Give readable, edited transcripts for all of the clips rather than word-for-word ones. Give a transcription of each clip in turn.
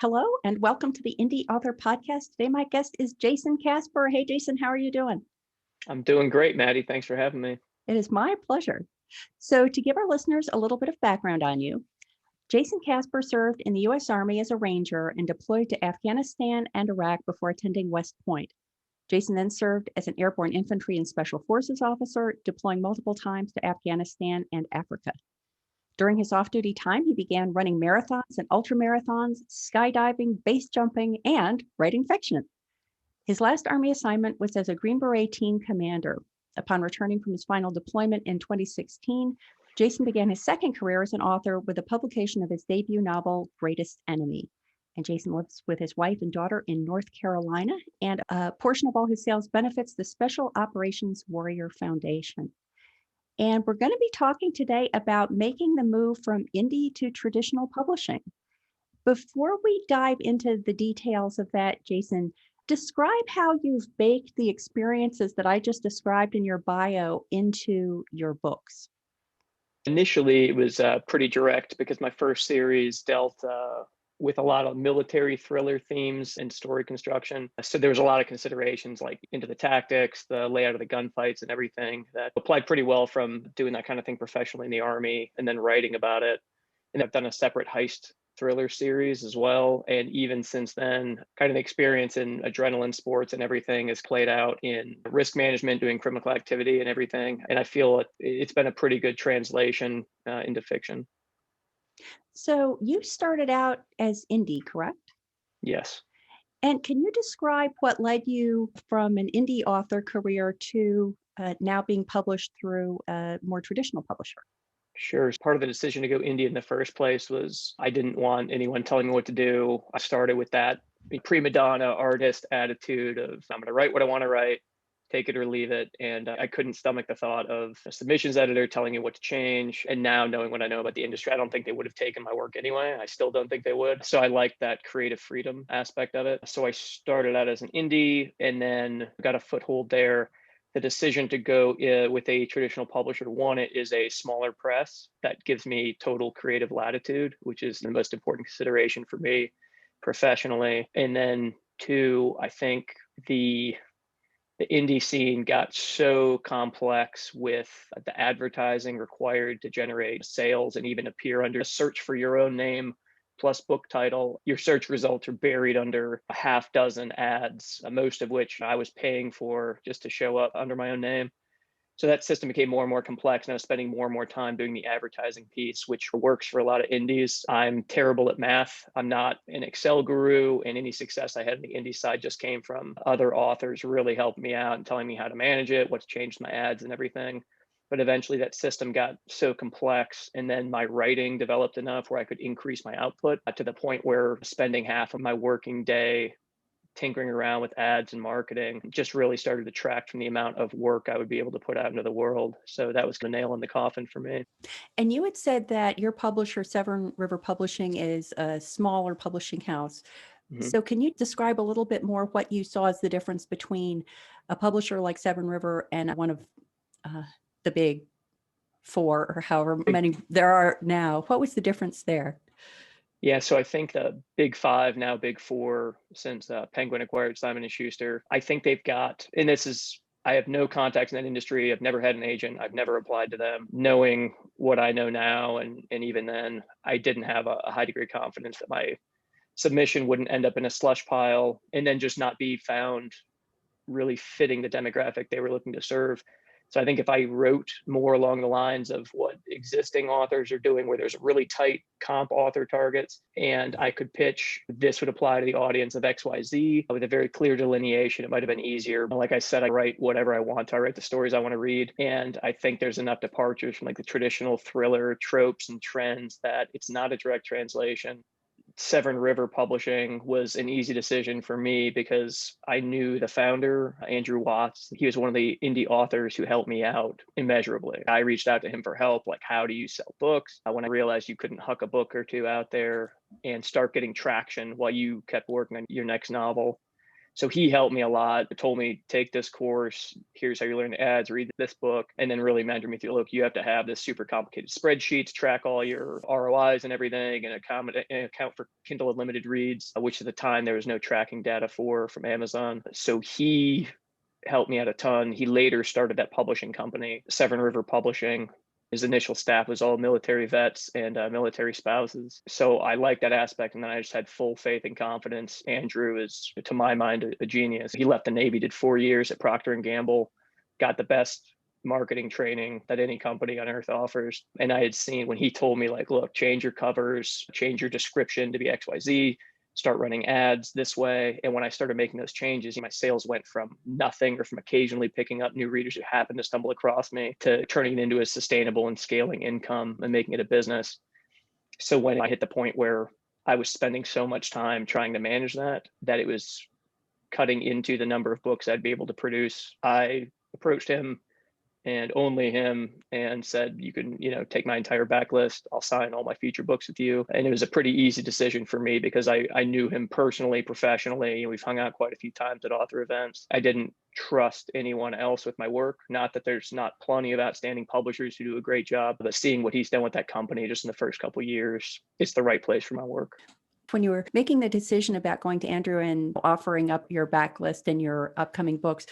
Hello and welcome to the Indy Author Podcast. Today, my guest is Jason Kasper. Hey, Jason, how are you doing? I'm doing great, Maddie. Thanks for having me. It is my pleasure. So, to give our listeners a little bit of background on you, Jason Kasper served in the U.S. Army as a Ranger and deployed to Afghanistan and Iraq before attending West Point. Jason then served as an Airborne Infantry and Special Forces officer, deploying multiple times to Afghanistan and Africa. During his off-duty time, he began running marathons and ultramarathons, skydiving, base jumping, and writing fiction. His last Army assignment was as a Green Beret team commander. Upon returning from his final deployment in 2016, Jason began his second career as an author with the publication of his debut novel, Greatest Enemy. And Jason lives with his wife and daughter in North Carolina, and a portion of all his sales benefits the Special Operations Warrior Foundation. And we're going to be talking today about making the move from indie to traditional publishing. Before we dive into the details of that, Jason, describe how you've baked the experiences that I just described in your bio into your books. Initially, it was pretty direct because my first series dealt with a lot of military thriller themes and story construction. So there was a lot of considerations like into the tactics, the layout of the gunfights and everything that applied pretty well from doing that kind of thing professionally in the Army and then writing about it. And I've done a separate heist thriller series as well. And even since then, kind of the experience in adrenaline sports and everything is played out in risk management, doing criminal activity and everything. And I feel it's been a pretty good translation into fiction. So you started out as indie, correct? Yes. And can you describe what led you from an indie author career to now being published through a more traditional publisher? Sure. Part of the decision to go indie in the first place was I didn't want anyone telling me what to do. I started with that prima donna artist attitude of I'm going to write what I want to write, take it or leave it. And I couldn't stomach the thought of a submissions editor telling me what to change. And now knowing what I know about the industry, I don't think they would have taken my work anyway. I still don't think they would. So I like that creative freedom aspect of it. So I started out as an indie and then got a foothold there. The decision to go with a traditional publisher, one, it is a smaller press that gives me total creative latitude, which is the most important consideration for me professionally. And then two, I think the indie scene got so complex with the advertising required to generate sales and even appear under a search for your own name plus book title. Your search results are buried under a half dozen ads, most of which I was paying for just to show up under my own name. So that system became more and more complex, and I was spending more and more time doing the advertising piece, which works for a lot of indies. I'm terrible at math. I'm not an Excel guru, and any success I had on the indie side just came from other authors really helping me out and telling me how to manage it, what to change my ads and everything. But eventually that system got so complex, and then my writing developed enough where I could increase my output to the point where spending half of my working day tinkering around with ads and marketing just really started to detract from the amount of work I would be able to put out into the world. So that was the nail in the coffin for me. And you had said that your publisher, Severn River Publishing, is a smaller publishing house. Mm-hmm. So can you describe a little bit more what you saw as the difference between a publisher like Severn River and one of the big four or however many there are now? What was the difference there? Yeah, so I think the big five, now big four, since Penguin acquired Simon & Schuster, I think they've got, and this is, I have no contacts in that industry. I've never had an agent. I've never applied to them. Knowing what I know now, and even then, I didn't have a high degree of confidence that my submission wouldn't end up in a slush pile and then just not be found really fitting the demographic they were looking to serve. So I think if I wrote more along the lines of what existing authors are doing, where there's really tight comp author targets, and I could pitch, this would apply to the audience of XYZ with a very clear delineation, it might have been easier. Like I said, I write whatever I want to. I write the stories I want to read. And I think there's enough departures from like the traditional thriller tropes and trends that it's not a direct translation. Severn River Publishing was an easy decision for me because I knew the founder, Andrew Watts. He was one of the indie authors who helped me out immeasurably. I reached out to him for help, like how do you sell books? When I realized you couldn't huck a book or two out there and start getting traction while you kept working on your next novel. So he helped me a lot, told me, take this course, here's how you learn the ads, read this book, and then really mentored me through, look, you have to have this super complicated spreadsheet to track all your ROIs and everything, and account for Kindle Unlimited reads, which at the time there was no tracking data for from Amazon. So he helped me out a ton. He later started that publishing company, Severn River Publishing. His initial staff was all military vets and military spouses. So I like that aspect. And then I just had full faith and confidence. Andrew is, to my mind, a genius. He left the Navy, did 4 years at Procter and Gamble, got the best marketing training that any company on earth offers. And I had seen when he told me, like, look, change your covers, change your description to be XYZ, start running ads this way. And when I started making those changes, my sales went from nothing, or from occasionally picking up new readers who happened to stumble across me, to turning it into a sustainable and scaling income and making it a business. So when I hit the point where I was spending so much time trying to manage that it was cutting into the number of books I'd be able to produce, I approached him, and only him, and said, you can, take my entire backlist. I'll sign all my future books with you. And it was a pretty easy decision for me because I knew him personally, professionally. We've hung out quite a few times at author events. I didn't trust anyone else with my work. Not that there's not plenty of outstanding publishers who do a great job, but seeing what he's done with that company just in the first couple of years, it's the right place for my work. When you were making the decision about going to Andrew and offering up your backlist and your upcoming books,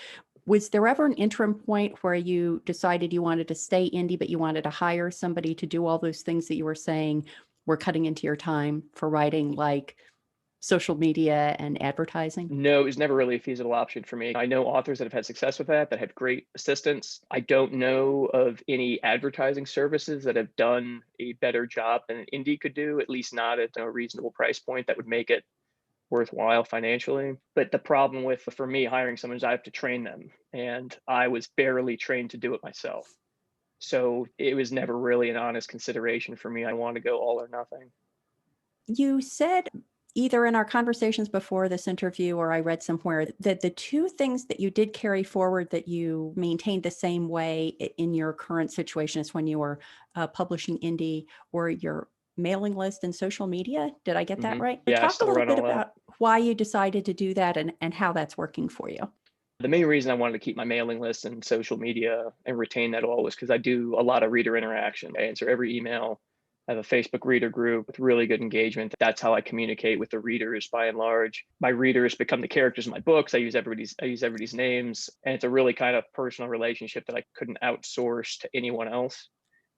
was there ever an interim point where you decided you wanted to stay indie, but you wanted to hire somebody to do all those things that you were saying were cutting into your time for writing, like social media and advertising? No, it was never really a feasible option for me. I know authors that have had success with that have great assistants. I don't know of any advertising services that have done a better job than an indie could do, at least not at a reasonable price point that would make it worthwhile financially. But the problem for me, hiring someone is I have to train them, and I was barely trained to do it myself. So it was never really an honest consideration for me. I wanted to go all or nothing. You said either in our conversations before this interview or I read somewhere that the two things that you did carry forward that you maintained the same way in your current situation as when you were publishing indie were your mailing list and social media. Did I get that right? Yeah, I Talk a still little run bit all that. about why you decided to do that and how that's working for you. The main reason I wanted to keep my mailing list and social media and retain that all was because I do a lot of reader interaction. I answer every email. I have a Facebook reader group with really good engagement. That's how I communicate with the readers by and large. My readers become the characters in my books. I use everybody's names, and it's a really kind of personal relationship that I couldn't outsource to anyone else.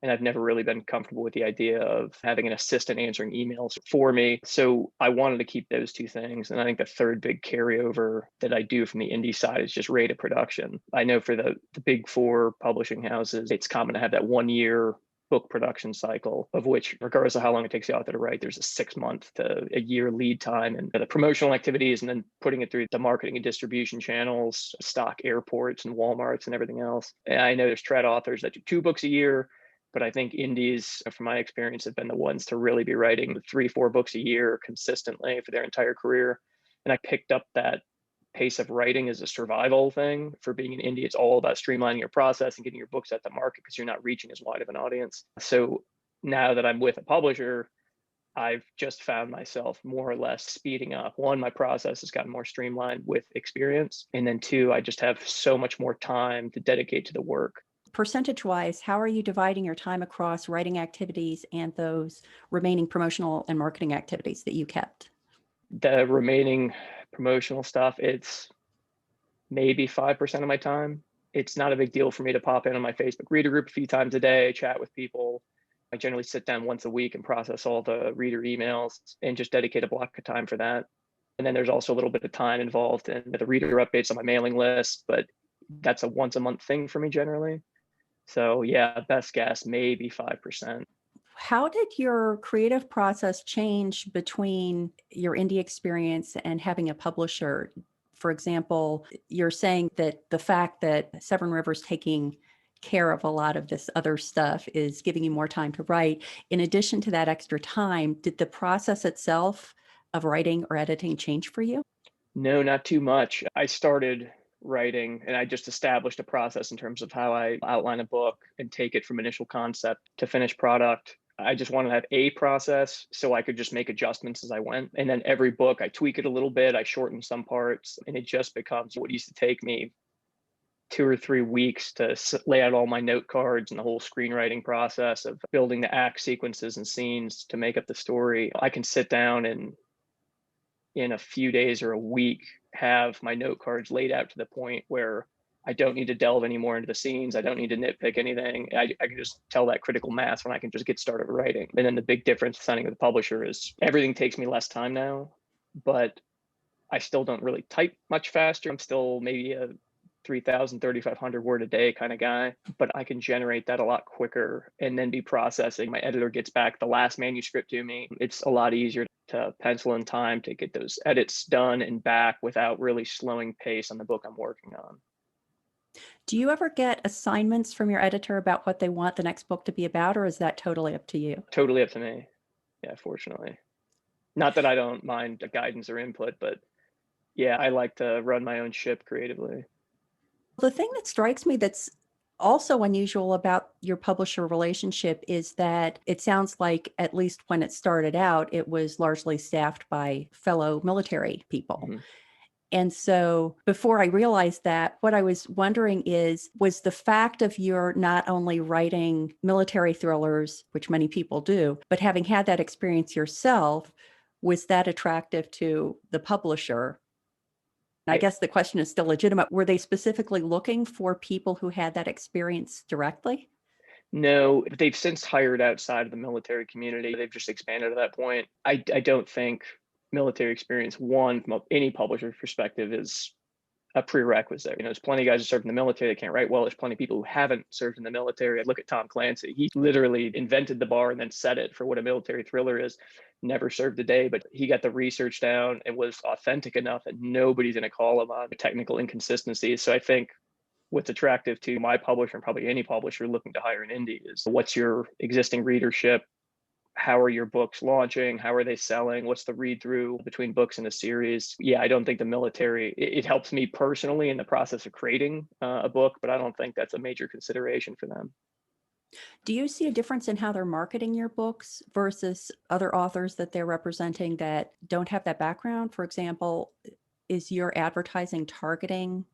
And I've never really been comfortable with the idea of having an assistant answering emails for me. So I wanted to keep those two things. And I think the third big carryover that I do from the indie side is just rate of production. I know for the big four publishing houses, it's common to have that 1 year book production cycle, of which, regardless of how long it takes the author to write, there's a 6 month to a year lead time, and the promotional activities, and then putting it through the marketing and distribution channels, stock airports and Walmarts and everything else. And I know there's trad authors that do 2 books a year, but I think indies, from my experience, have been the ones to really be writing 3-4 books a year consistently for their entire career. And I picked up that pace of writing as a survival thing. For being an indie, it's all about streamlining your process and getting your books at the market because you're not reaching as wide of an audience. So now that I'm with a publisher, I've just found myself more or less speeding up. One, my process has gotten more streamlined with experience. And then two, I just have so much more time to dedicate to the work. Percentage-wise, how are you dividing your time across writing activities and those remaining promotional and marketing activities that you kept? The remaining promotional stuff, it's maybe 5% of my time. It's not a big deal for me to pop in on my Facebook reader group a few times a day, chat with people. I generally sit down once a week and process all the reader emails and just dedicate a block of time for that. And then there's also a little bit of time involved in the reader updates on my mailing list, but that's a once a month thing for me generally. So yeah, best guess, maybe 5%. How did your creative process change between your indie experience and having a publisher? For example, you're saying that the fact that Severn River's taking care of a lot of this other stuff is giving you more time to write. In addition to that extra time, did the process itself of writing or editing change for you? No, not too much. I started writing and I just established a process in terms of how I outline a book and take it from initial concept to finished product. I just wanted to have a process so I could just make adjustments as I went. And then every book, I tweak it a little bit, I shorten some parts, and it just becomes what used to take me 2 or 3 weeks to lay out all my note cards and the whole screenwriting process of building the act sequences and scenes to make up the story. I can sit down and in a few days or a week have my note cards laid out to the point where I don't need to delve any more into the scenes. I don't need to nitpick anything. I can just tell that critical mass when I can just get started writing. And then the big difference signing with the publisher is everything takes me less time now, but I still don't really type much faster. I'm still maybe a 3,000, 3,500 word a day kind of guy, but I can generate that a lot quicker and then be processing. My editor gets back the last manuscript to me. It's a lot easier to pencil in time to get those edits done and back without really slowing pace on the book I'm working on. Do you ever get assignments from your editor about what they want the next book to be about, or is that totally up to you? Totally up to me. Yeah, fortunately. Not that I don't mind the guidance or input, but yeah, I like to run my own ship creatively. The thing that strikes me that's also unusual about your publisher relationship is that it sounds like, at least when it started out, it was largely staffed by fellow military people. Mm-hmm. And so before I realized that, what I was wondering was the fact of your not only writing military thrillers, which many people do, but having had that experience yourself, was that attractive to the publisher? I guess the question is still legitimate. Were they specifically looking for people who had that experience directly? No, they've since hired outside of the military community. They've just expanded at that point. I don't think military experience, one, from any publisher's perspective, is a prerequisite. There's plenty of guys who served in the military that can't write well. There's plenty of people who haven't served in the military. I look at Tom Clancy. He literally invented the bar and then set it for what a military thriller is. Never served a day, but he got the research down and was authentic enough that nobody's going to call him on technical inconsistencies. So I think what's attractive to my publisher and probably any publisher looking to hire an indie is what's your existing readership? How are your books launching? How are they selling? What's the read through between books in a series? Yeah, I don't think the military, it helps me personally in the process of creating a book, but I don't think that's a major consideration for them. Do you see a difference in how they're marketing your books versus other authors that they're representing that don't have that background? For example, is your advertising targeting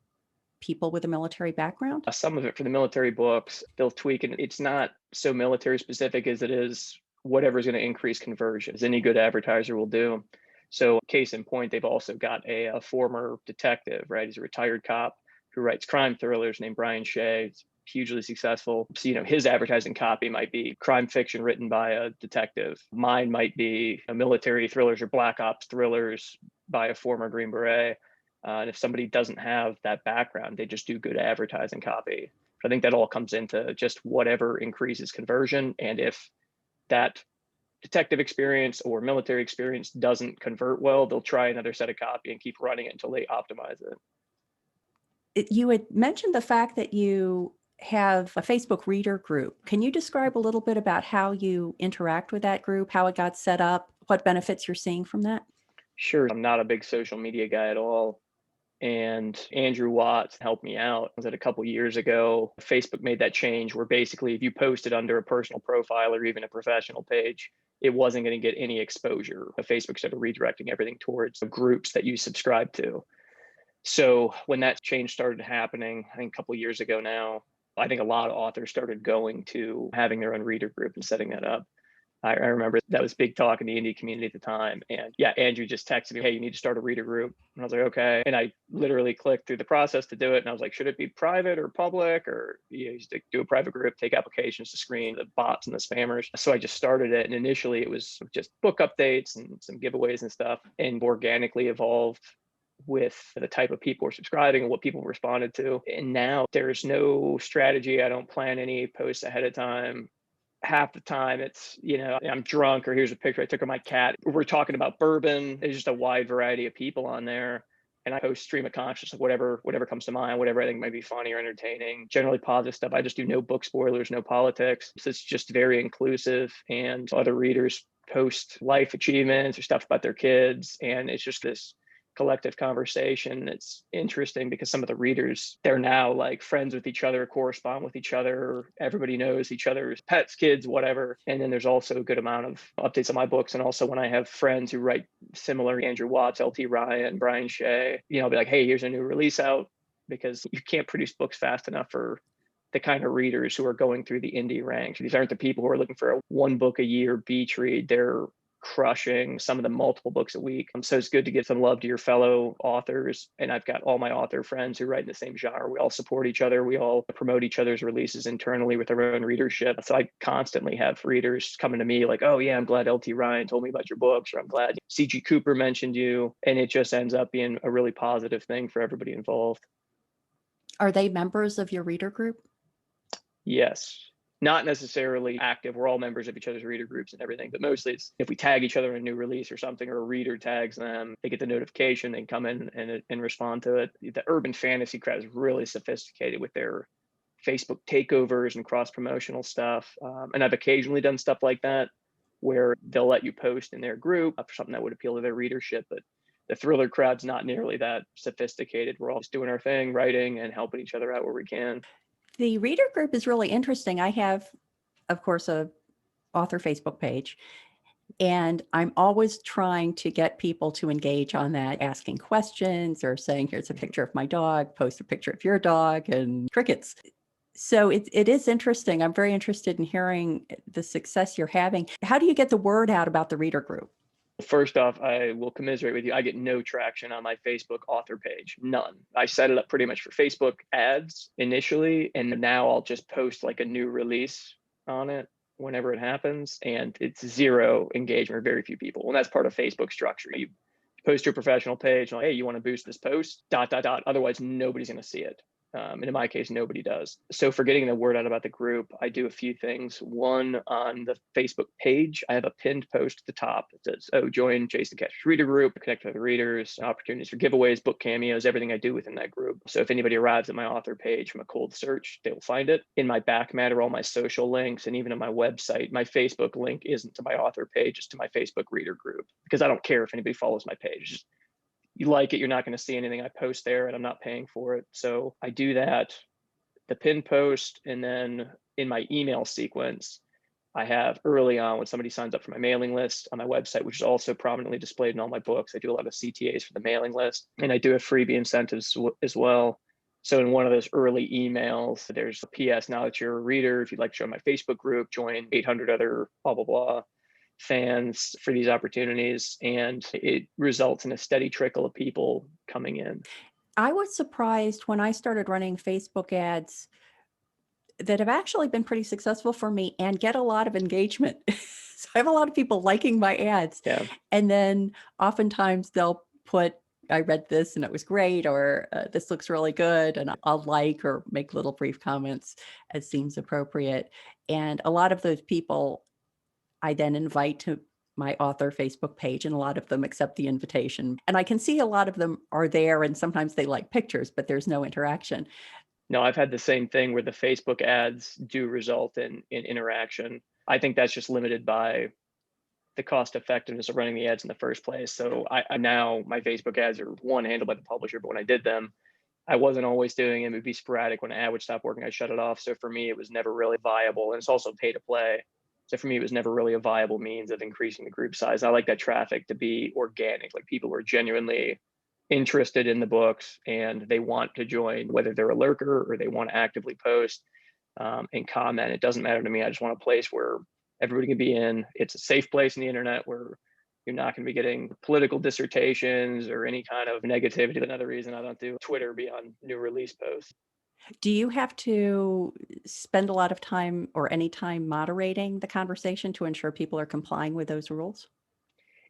people with a military background? Some of it for the military books, they'll tweak, and it's not so military specific as it is whatever's going to increase conversion, as any good advertiser will do. So case in point, they've also got a former detective, right? He's a retired cop who writes crime thrillers named Brian Shea. He's hugely successful. So, his advertising copy might be crime fiction written by a detective. Mine might be a military thrillers or black ops thrillers by a former Green Beret. And if somebody doesn't have that background, they just do good advertising copy. I think that all comes into just whatever increases conversion. And if that detective experience or military experience doesn't convert well, they'll try another set of copy and keep running it until they optimize it. You had mentioned the fact that you have a Facebook reader group. Can you describe a little bit about how you interact with that group, how it got set up, what benefits you're seeing from that? Sure. I'm not a big social media guy at all. And Andrew Watts helped me out. Was it a couple years ago? Facebook made that change where basically if you posted under a personal profile or even a professional page, it wasn't going to get any exposure. Facebook started redirecting everything towards the groups that you subscribe to. So when that change started happening, I think a couple years ago now, I think a lot of authors started going to having their own reader group and setting that up. I remember that was big talk in the indie community at the time. And yeah, Andrew just texted me, hey, you need to start a reader group. And I was like, okay. And I literally clicked through the process to do it. And I was like, should it be private or public? Or just do a private group, take applications to screen the bots and the spammers. So I just started it. And initially it was just book updates and some giveaways and stuff, and organically evolved with the type of people who are subscribing and what people responded to. And now there's no strategy. I don't plan any posts ahead of time. Half the time it's, I'm drunk, or here's a picture I took of my cat. We're talking about bourbon. There's just a wide variety of people on there. And I post stream of consciousness of whatever comes to mind, whatever I think might be funny or entertaining, generally positive stuff. I just do no book spoilers, no politics. So it's just very inclusive, and other readers post life achievements or stuff about their kids. And it's just this collective conversation. It's interesting because some of the readers, they're now like friends with each other, correspond with each other. Everybody knows each other's pets, kids, whatever. And then there's also a good amount of updates on my books. And also when I have friends who write similar, Andrew Watts, LT Ryan, Brian Shea, I'll be like, hey, here's a new release out, because you can't produce books fast enough for the kind of readers who are going through the Indy ranks. These aren't the people who are looking for a one book a year beach read. They're crushing some of the multiple books a week. So it's good to give some love to your fellow authors. And I've got all my author friends who write in the same genre. We all support each other. We all promote each other's releases internally with our own readership. So I constantly have readers coming to me like, oh yeah, I'm glad LT Ryan told me about your books, or I'm glad CG Cooper mentioned you. And it just ends up being a really positive thing for everybody involved. Are they members of your reader group? Yes. Not necessarily active. We're all members of each other's reader groups and everything, but mostly it's if we tag each other in a new release or something, or a reader tags them, they get the notification, they can come in and respond to it. The urban fantasy crowd is really sophisticated with their Facebook takeovers and cross-promotional stuff. And I've occasionally done stuff like that where they'll let you post in their group for something that would appeal to their readership, but the thriller crowd's not nearly that sophisticated. We're all just doing our thing, writing and helping each other out where we can. The reader group is really interesting. I have, of course, a author Facebook page, and I'm always trying to get people to engage on that, asking questions or saying, here's a picture of my dog, post a picture of your dog, and crickets. So it is interesting. I'm very interested in hearing the success you're having. How do you get the word out about the reader group? First off, I will commiserate with you. I get no traction on my Facebook author page, none. I set it up pretty much for Facebook ads initially, and now I'll just post like a new release on it whenever it happens, and it's zero engagement, very few people. And that's part of Facebook structure. You post your professional page, like, hey, you want to boost this post, ... Otherwise, nobody's going to see it. And in my case, nobody does. So for getting the word out about the group, I do a few things. One, on the Facebook page, I have a pinned post at the top that says, oh, join Jason Kasper's reader group, connect with other readers, opportunities for giveaways, book cameos, everything I do within that group. So if anybody arrives at my author page from a cold search, they will find it. In my back matter, all my social links, and even on my website, my Facebook link isn't to my author page, it's to my Facebook reader group, because I don't care if anybody follows my page. Just, you like it, you're not going to see anything I post there, and I'm not paying for it. So I do that, the pin post, and then in my email sequence, I have early on when somebody signs up for my mailing list on my website, which is also prominently displayed in all my books. I do a lot of CTAs for the mailing list, and I do have freebie incentives as well. So in one of those early emails, there's a PS, now that you're a reader, if you'd like to join my Facebook group, join 800 other blah, blah, blah fans for these opportunities, and it results in a steady trickle of people coming in. I was surprised when I started running Facebook ads that have actually been pretty successful for me and get a lot of engagement. So I have a lot of people liking my ads. Yeah. And then oftentimes they'll put, I read this and it was great, or this looks really good, and I'll like or make little brief comments as seems appropriate. And a lot of those people I then invite to my author Facebook page, and a lot of them accept the invitation. And I can see a lot of them are there, and sometimes they like pictures, but there's no interaction. No, I've had the same thing where the Facebook ads do result in interaction. I think that's just limited by the cost effectiveness of running the ads in the first place. So I now, my Facebook ads are one, handled by the publisher, but when I did them, I wasn't always doing it. It would be sporadic. When an ad would stop working, I shut it off. So for me, it was never really viable. And it's also pay to play. So for me, it was never really a viable means of increasing the group size. I like that traffic to be organic, like people who are genuinely interested in the books and they want to join, whether they're a lurker or they want to actively post and comment. It doesn't matter to me. I just want a place where everybody can be in. It's a safe place on the internet where you're not going to be getting political dissertations or any kind of negativity. Another reason I don't do Twitter beyond new release posts. Do you have to spend a lot of time or any time moderating the conversation to ensure people are complying with those rules?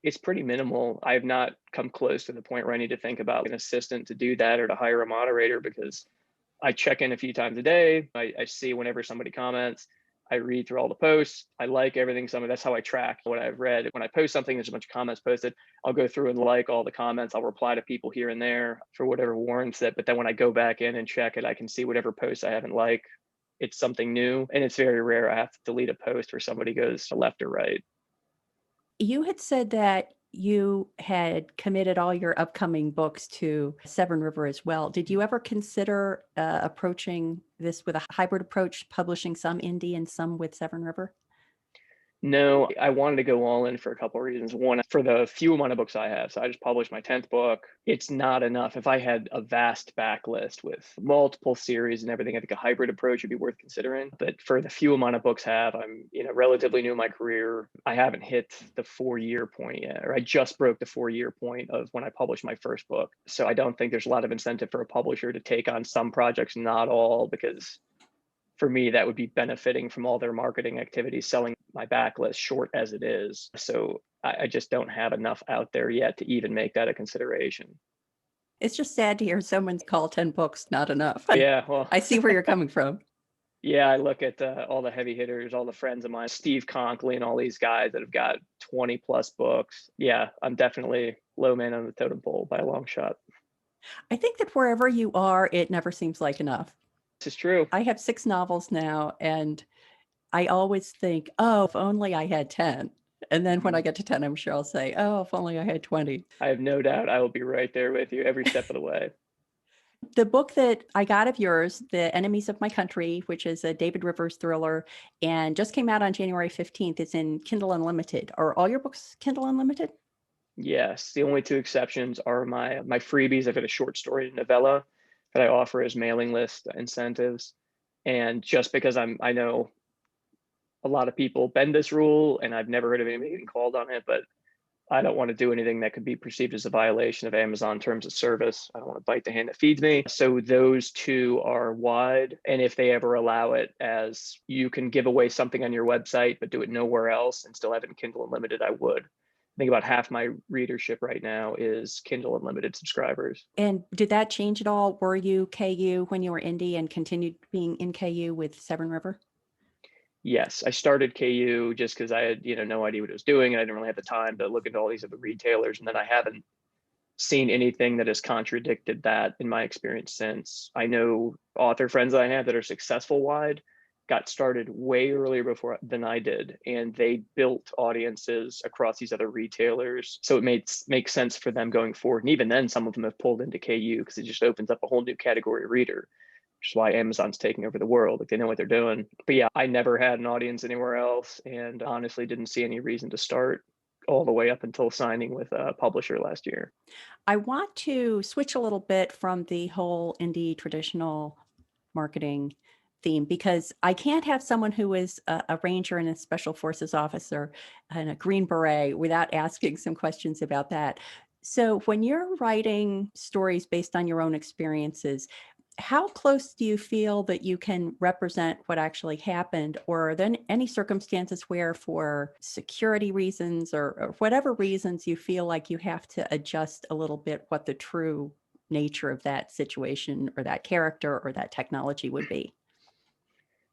It's pretty minimal. I have not come close to the point where I need to think about an assistant to do that or to hire a moderator, because I check in a few times a day. I see whenever somebody comments. I read through all the posts. I like everything. That's how I track what I've read. When I post something, there's a bunch of comments posted. I'll go through and like all the comments. I'll reply to people here and there for whatever warrants it. But then when I go back in and check it, I can see whatever posts I haven't liked. It's something new. And it's very rare I have to delete a post where somebody goes left or right. You had said that you had committed all your upcoming books to Severn River as well. Did you ever consider approaching this with a hybrid approach, publishing some Indy and some with Severn River? No, I wanted to go all in for a couple of reasons. One, for the few amount of books I have. So I just published my 10th book. It's not enough. If I had a vast backlist with multiple series and everything, I think a hybrid approach would be worth considering. But for the few amount of books I have, I'm relatively new in my career. I haven't hit the 4-year point yet, or I just broke the 4-year point of when I published my first book. So I don't think there's a lot of incentive for a publisher to take on some projects, not all, because for me, that would be benefiting from all their marketing activities, selling my backlist short as it is. So I just don't have enough out there yet to even make that a consideration. It's just sad to hear someone call 10 books not enough. Yeah, well, I see where you're coming from. yeah, I look at all the heavy hitters, all the friends of mine, Steve Conklin, and all these guys that have got 20 plus books. Yeah, I'm definitely low man on the totem pole by a long shot. I think that wherever you are, it never seems like enough. This is true. I have 6 novels now, and I always think, oh, if only I had 10. And then when I get to 10, I'm sure I'll say, oh, if only I had 20. I have no doubt I will be right there with you every step of the way. The book that I got of yours, The Enemies of My Country, which is a David Rivers thriller, and just came out on January 15th, is in Kindle Unlimited. Are all your books Kindle Unlimited? Yes, the only two exceptions are my freebies. I've got a short story novella that I offer as mailing list incentives. And just because I know a lot of people bend this rule, and I've never heard of anybody getting called on it, but I don't want to do anything that could be perceived as a violation of Amazon terms of service. I don't want to bite the hand that feeds me. So those two are wide. And if they ever allow it as you can give away something on your website, but do it nowhere else and still have it in Kindle Unlimited, I would. I think about half my readership right now is Kindle Unlimited subscribers. And did that change at all? Were you KU when you were Indy and continued being in KU with Severn River? Yes, I started KU just because I had, no idea what I was doing, and I didn't really have the time to look into all these other retailers. And then I haven't seen anything that has contradicted that in my experience since. I know author friends that I have that are successful wide got started way earlier before than I did, and they built audiences across these other retailers. So it makes sense for them going forward. And even then, some of them have pulled into KU because it just opens up a whole new category of reader, which is why Amazon's taking over the world. Like, they know what they're doing. But yeah, I never had an audience anywhere else, and honestly didn't see any reason to start all the way up until signing with a publisher last year. I want to switch a little bit from the whole Indy traditional marketing theme, because I can't have someone who is a ranger and a special forces officer and a Green Beret without asking some questions about that. So when you're writing stories based on your own experiences, how close do you feel that you can represent what actually happened? Or are there any circumstances where, for security reasons or whatever reasons, you feel like you have to adjust a little bit what the true nature of that situation or that character or that technology would be?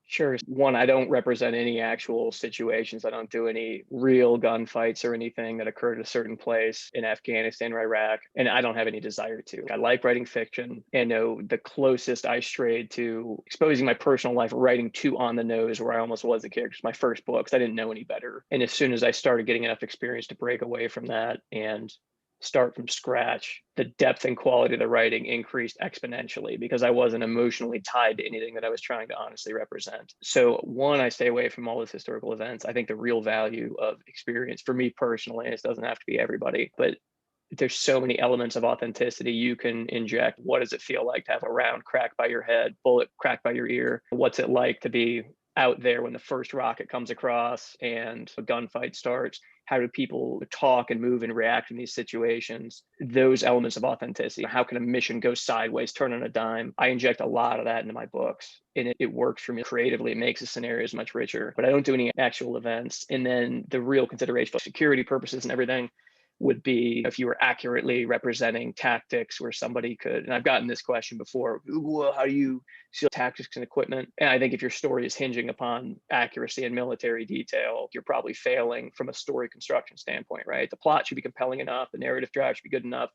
Sure. One, I don't represent any actual situations. I don't do any real gunfights or anything that occurred at a certain place in Afghanistan or Iraq, and I don't have any desire to. I like writing fiction, and know the closest I strayed to exposing my personal life, writing too on the nose, where I almost was a character. It's my first book, because I didn't know any better. And as soon as I started getting enough experience to break away from that and start from scratch, the depth and quality of the writing increased exponentially because I wasn't emotionally tied to anything that I was trying to honestly represent. So one, I stay away from all those historical events. I think the real value of experience for me personally, and it doesn't have to be everybody, but there's so many elements of authenticity you can inject. What does it feel like to have a round cracked by your head, bullet cracked by your ear? What's it like to be out there when the first rocket comes across and a gunfight starts? How do people talk and move and react in these situations? Those elements of authenticity. How can a mission go sideways, turn on a dime? I inject a lot of that into my books, and it works for me creatively. It makes the scenarios much richer, but I don't do any actual events. And then the real consideration for security purposes and everything would be if you were accurately representing tactics where somebody could, and I've gotten this question before, well, how do you see tactics and equipment? And I think if your story is hinging upon accuracy and military detail, you're probably failing from a story construction standpoint, right? The plot should be compelling enough, the narrative drive should be good enough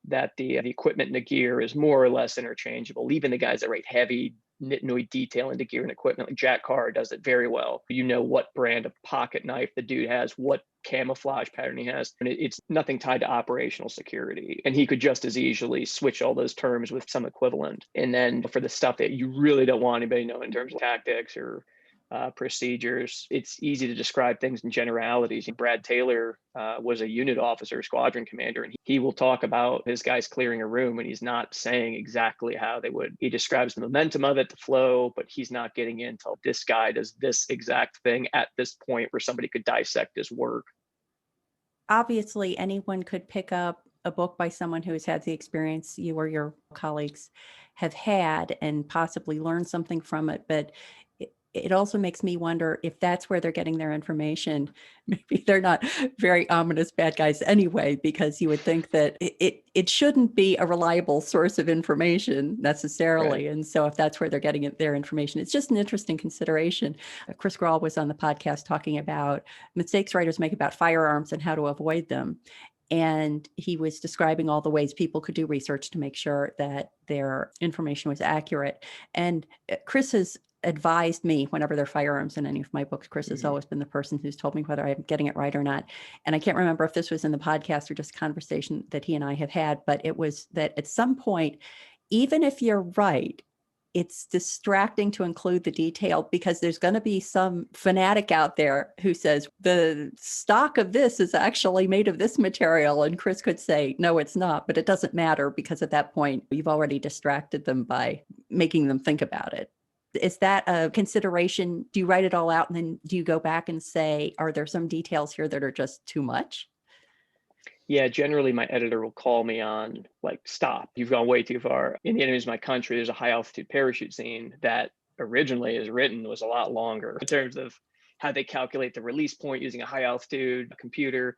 that the equipment and the gear is more or less interchangeable. Even the guys that write heavy nitnoid detail into gear and equipment. Like Jack Carr does it very well. You know what brand of pocket knife the dude has, what camouflage pattern he has, and it's nothing tied to operational security. And he could just as easily switch all those terms with some equivalent. And then for the stuff that you really don't want anybody to know in terms of tactics or procedures, it's easy to describe things in generalities. Brad Taylor was a unit officer, squadron commander, and he will talk about his guys clearing a room, and he's not saying exactly how they would. He describes the momentum of it, the flow, but he's not getting into this guy does this exact thing at this point where somebody could dissect his work. Obviously, anyone could pick up a book by someone who has had the experience you or your colleagues have had and possibly learn something from it. But it also makes me wonder if that's where they're getting their information. Maybe they're not very ominous bad guys anyway, because you would think that it shouldn't be a reliable source of information necessarily. Right. And so if that's where they're getting their information, it's just an interesting consideration. Chris Grawl was on the podcast talking about mistakes writers make about firearms and how to avoid them. And he was describing all the ways people could do research to make sure that their information was accurate. And Chris has advised me whenever there are firearms in any of my books. Chris has always been the person who's told me whether I'm getting it right or not. And I can't remember if this was in the podcast or just a conversation that he and I have had, but it was that at some point, even if you're right, it's distracting to include the detail because there's going to be some fanatic out there who says the stock of this is actually made of this material. And Chris could say, no, it's not, but it doesn't matter because at that point, you've already distracted them by making them think about it. Is that a consideration? Do you write it all out and then do you go back and say, are there some details here that are just too much? Yeah, generally my editor will call me on like, stop, you've gone way too far. In The Enemies of My Country, there's a high altitude parachute scene that originally is written was a lot longer in terms of how they calculate the release point using a high altitude computer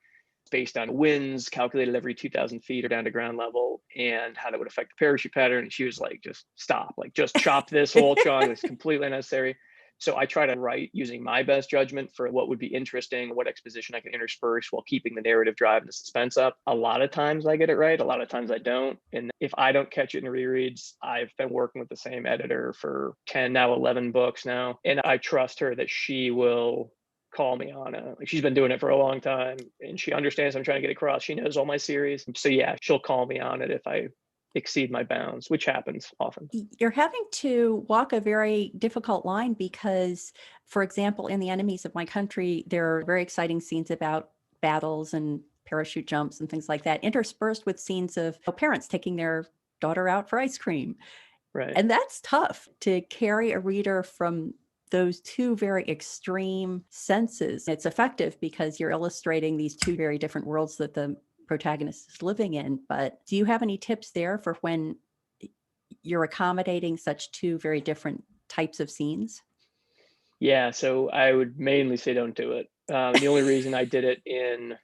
based on winds calculated every 2,000 feet or down to ground level and how that would affect the parachute pattern. And she was like, just stop, like just chop this whole chunk. It's completely unnecessary. So I try to write using my best judgment for what would be interesting, what exposition I can intersperse while keeping the narrative drive and the suspense up. A lot of times I get it right. A lot of times I don't. And if I don't catch it in rereads, I've been working with the same editor for 10, now 11 books now. And I trust her that she will call me on it. Like she's been doing it for a long time and she understands I'm trying to get across. She knows all my series. So yeah, she'll call me on it if I exceed my bounds, which happens often. You're having to walk a very difficult line because, for example, in The Enemies of My Country, there are very exciting scenes about battles and parachute jumps and things like that, interspersed with scenes of parents taking their daughter out for ice cream. Right. And that's tough to carry a reader from those two very extreme senses. It's effective because you're illustrating these two very different worlds that the protagonist is living in. But do you have any tips there for when you're accommodating such two very different types of scenes? Yeah, so I would mainly say don't do it. The only reason I did it in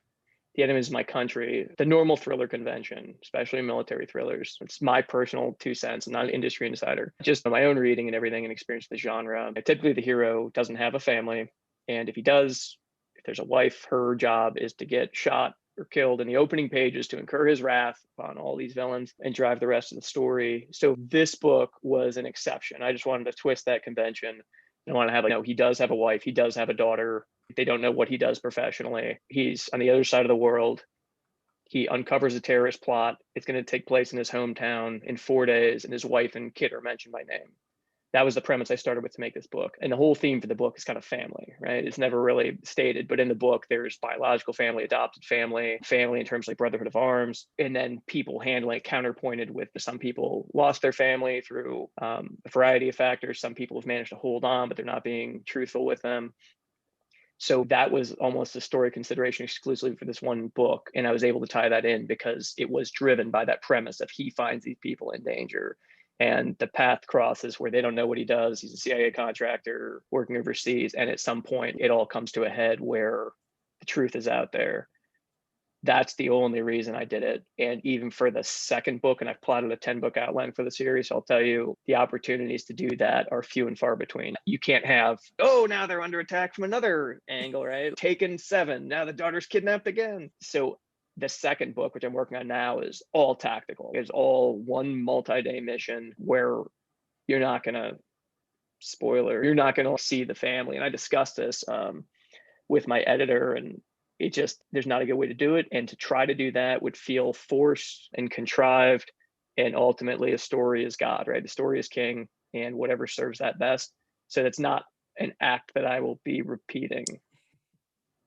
The Enemies of My Country, the normal thriller convention, especially military thrillers, it's my personal 2 cents. I'm not an industry insider, just my own reading and everything and experience of the genre. Typically, the hero doesn't have a family. And if he does, if there's a wife, her job is to get shot or killed in the opening pages to incur his wrath on all these villains and drive the rest of the story. So this book was an exception. I just wanted to twist that convention. I want to have, he does have a wife, he does have a daughter. They don't know what he does professionally. He's on the other side of the world. He uncovers a terrorist plot. It's going to take place in his hometown in 4 days, and his wife and kid are mentioned by name. That was the premise I started with to make this book. And the whole theme for the book is kind of family, right? It's never really stated, but in the book, there's biological family, adopted family, family in terms of like brotherhood of arms, and then people handling it counterpointed with some people lost their family through a variety of factors. Some people have managed to hold on, but they're not being truthful with them. So that was almost a story consideration exclusively for this one book. And I was able to tie that in because it was driven by that premise of he finds these people in danger. And the path crosses where they don't know what he does. He's a CIA contractor working overseas. And at some point, it all comes to a head where the truth is out there. That's the only reason I did it. And even for the second book, and I've plotted a 10-book outline for the series, I'll tell you the opportunities to do that are few and far between. You can't have, now they're under attack from another angle, right? Taken 7, now the daughter's kidnapped again. So the second book, which I'm working on now, is all tactical. It's all one multi-day mission where you're not going to spoiler, you're not going to see the family. And I discussed this with my editor, and it just, there's not a good way to do it. And to try to do that would feel forced and contrived. And ultimately, a story is God, right? The story is king, and whatever serves that best. So that's not an act that I will be repeating,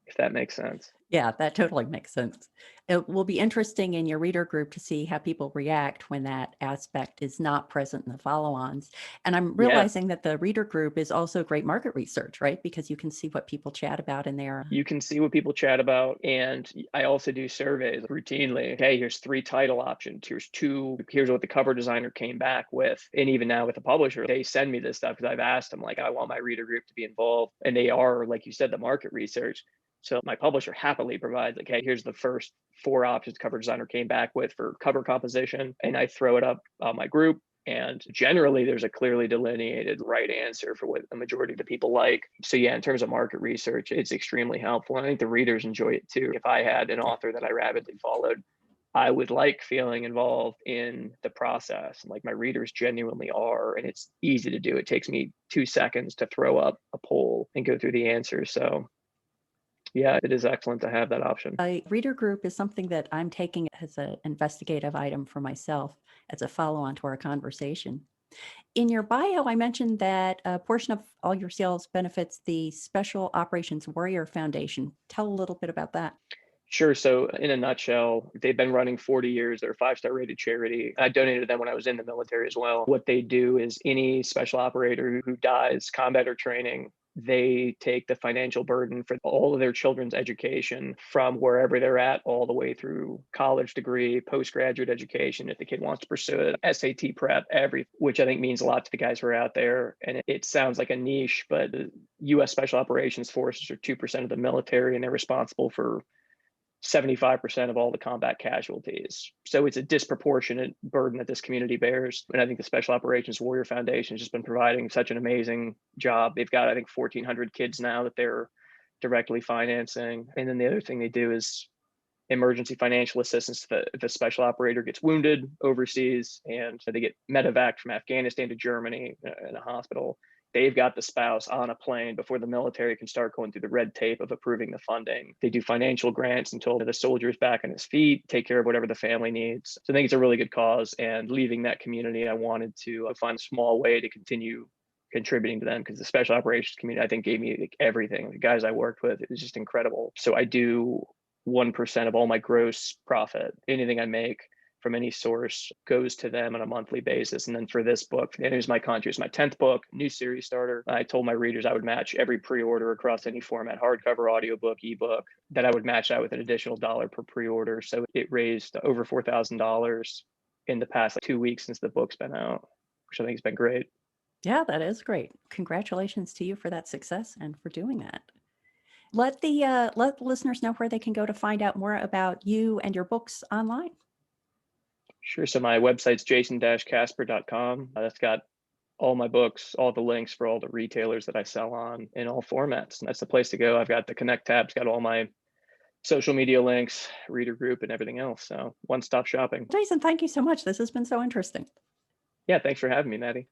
if that makes sense. Yeah, that totally makes sense. It will be interesting in your reader group to see how people react when that aspect is not present in the follow-ons. And I'm Yeah, realizing that the reader group is also great market research, right? Because you can see what people chat about in there. you can see what people chat about. And I also do surveys routinely. Hey, here's 3 title options. Here's 2. Here's what the cover designer came back with. And even now with the publisher, they send me this stuff because I've asked them, like, I want my reader group to be involved. And they are, like you said, the market research. So my publisher happily provides, like, hey, here's the first 4 options cover designer came back with for cover composition. And I throw it up on my group. And generally, there's a clearly delineated right answer for what the majority of the people like. So yeah, in terms of market research, it's extremely helpful. And I think the readers enjoy it too. If I had an author that I rapidly followed, I would like feeling involved in the process. Like my readers genuinely are, and it's easy to do. It takes me 2 seconds to throw up a poll and go through the answers. So yeah, it is excellent to have that option. A reader group is something that I'm taking as an investigative item for myself as a follow-on to our conversation. In your bio, I mentioned that a portion of all your sales benefits the Special Operations Warrior Foundation. Tell a little bit about that. Sure. So, in a nutshell, they've been running 40 years. They're a 5-star rated charity. I donated to them when I was in the military as well. What they do is any special operator who dies combat or training, they take the financial burden for all of their children's education from wherever they're at, all the way through college degree, postgraduate education, if the kid wants to pursue it, SAT prep, which I think means a lot to the guys who are out there. And it sounds like a niche, but the U.S. Special Operations Forces are 2% of the military, and they're responsible for 75% of all the combat casualties. So it's a disproportionate burden that this community bears. And I think the Special Operations Warrior Foundation has just been providing such an amazing job. They've got, I think, 1,400 kids now that they're directly financing. And then the other thing they do is emergency financial assistance if the special operator gets wounded overseas and they get medevac from Afghanistan to Germany in a hospital. They've got the spouse on a plane before the military can start going through the red tape of approving the funding. They do financial grants until the soldier's back on his feet, take care of whatever the family needs. So I think it's a really good cause. And leaving that community, I wanted to find a small way to continue contributing to them, because the special operations community, I think, gave me like everything. The guys I worked with, it was just incredible. So I do 1% of all my gross profit. Anything I make from any source goes to them on a monthly basis. And then for this book, and Here's My Country, it's my 10th book, new series starter. I told my readers I would match every pre-order across any format, hardcover, audiobook, ebook, that I would match that with an additional $1 per pre-order. So it raised over $4,000 in the past 2 weeks since the book's been out, which I think has been great. Yeah, that is great. Congratulations to you for that success and for doing that. Let the listeners know where they can go to find out more about you and your books online. Sure. So my website's jason-kasper.com. That's got all my books, all the links for all the retailers that I sell on in all formats. And that's the place to go. I've got the Connect tab, it's got all my social media links, reader group, and everything else. So one-stop shopping. Jason, thank you so much. This has been so interesting. Yeah, thanks for having me, Maddie.